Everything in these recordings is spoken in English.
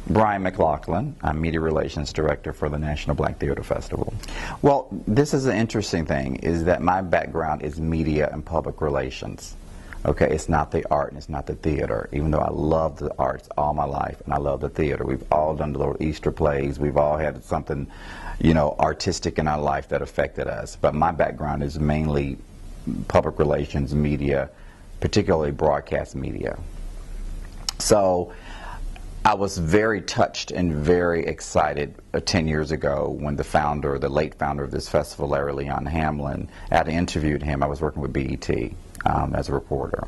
Brian McLaughlin. I'm Media Relations Director for the National Black Theater Festival. Well, this is an interesting thing, is that my background is media and public relations. Okay, it's not the art and it's not the theater, even though I love the arts all my life and I love the theater. We've all done the little Easter plays. We've all had something, you know, artistic in our life that affected us. But my background is mainly public relations, media, particularly broadcast media. So I was very touched and very excited 10 years ago when the founder, the late founder of this festival, Larry Leon Hamlin, I had interviewed him. I was working with BET as a reporter.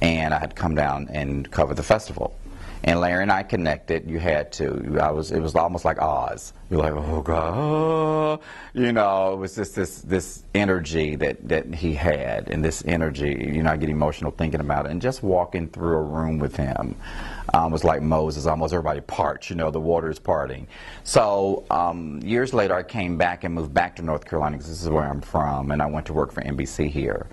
And I had come down and cover the festival. And Larry and I connected. You had to. It was almost like Oz. You're like, oh God, oh. You know, it was just this energy that he had, and this energy. You know, I get emotional thinking about it. And just walking through a room with him was like Moses. Almost everybody parched. You know, the water is parting. So years later, I came back and moved back to North Carolina because this is where I'm from, and I went to work for NBC here,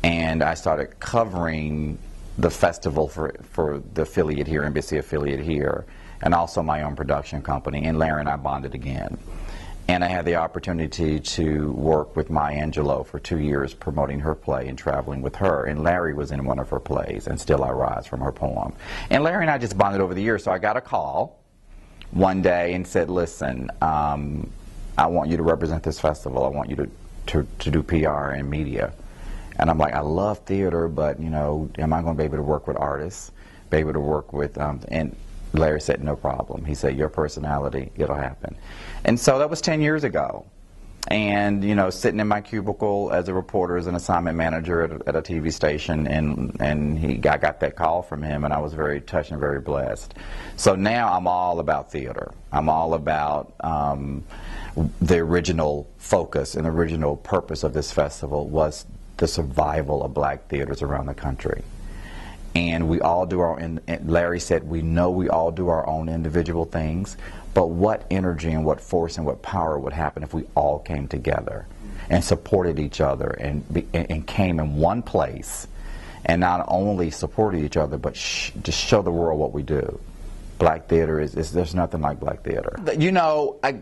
and I started covering the festival for the affiliate here, NBC affiliate here, and also my own production company. And Larry and I bonded again. And I had the opportunity to work with Maya Angelou for 2 years promoting her play and traveling with her. And Larry was in one of her plays, And Still I Rise, from her poem. And Larry and I just bonded over the years. So I got a call one day and said, listen, I want you to represent this festival. I want you to do PR and media. And I'm like, I love theater, but, you know, am I going to be able to work with artists, be able to work with, and Larry said, no problem. He said, your personality, it'll happen. And so that was 10 years ago. And, you know, sitting in my cubicle as a reporter, as an assignment manager at a TV station, and I got that call from him, and I was very touched and very blessed. So now I'm all about theater. I'm all about the original focus and original purpose of this festival was the survival of black theaters around the country. And we all do our own, Larry said, we know we all do our own individual things, but what energy and what force and what power would happen if we all came together and supported each other and came in one place and not only supported each other, but just show the world what we do. Black theater there's nothing like black theater. You know, I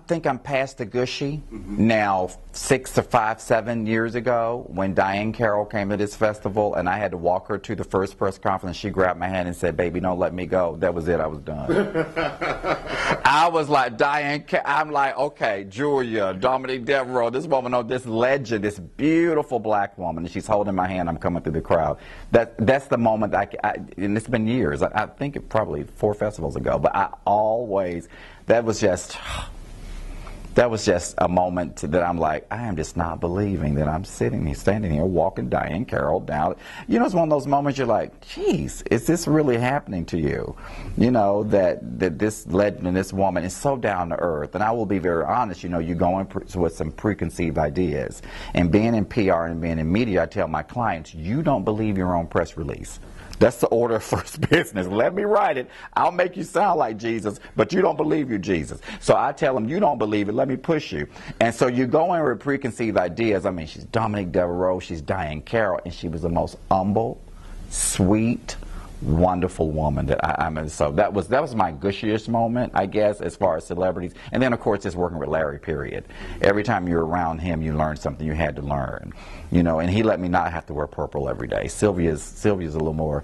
think I'm past the gushy now. 6 to 5, 7 years ago, when Diane Carroll came to this festival, and I had to walk her to the first press conference, she grabbed my hand and said, "Baby, don't let me go." That was it. I was done. I was like, I'm like, okay, Julia, Dominique Devereaux, this woman, this legend, this beautiful black woman, and she's holding my hand. I'm coming through the crowd. That's the moment and it's been years. I think it probably 4 festivals ago, but that was just a moment that I'm like, I am just not believing that I'm standing here walking Diane Carroll down. You know, it's one of those moments you're like, geez, is this really happening to you? You know, that this legend and this woman is so down to earth. And I will be very honest, you know, you go in with some preconceived ideas. And being in PR and being in media, I tell my clients, you don't believe your own press release. That's the order of first business. Let me write it. I'll make you sound like Jesus, but you don't believe you're Jesus. So I tell them, you don't believe it. Let me push you. And so you go in with preconceived ideas. I mean, she's Dominique Devereaux. She's Diane Carroll. And she was the most humble, sweet, wonderful woman that I mean. So that was my gushiest moment, I guess, as far as celebrities. And then, of course, just working with Larry, period. Every time you're around him, you learn something you had to learn. You know, and he let me not have to wear purple every day. Sylvia's a little more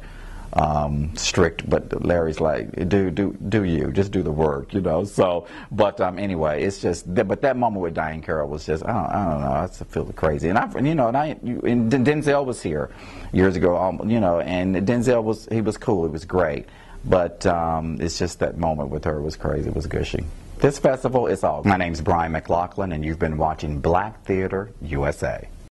strict, but Larry's like, do you just do the work, you know. So, but anyway, it's just. But that moment with Diane Carroll was just, I don't know, I feel crazy. And and Denzel was here years ago, you know, and Denzel was cool, it was great, but it's just that moment with her was crazy, it was gushy. This festival is all. My name's Brian McLaughlin, and you've been watching Black Theater USA.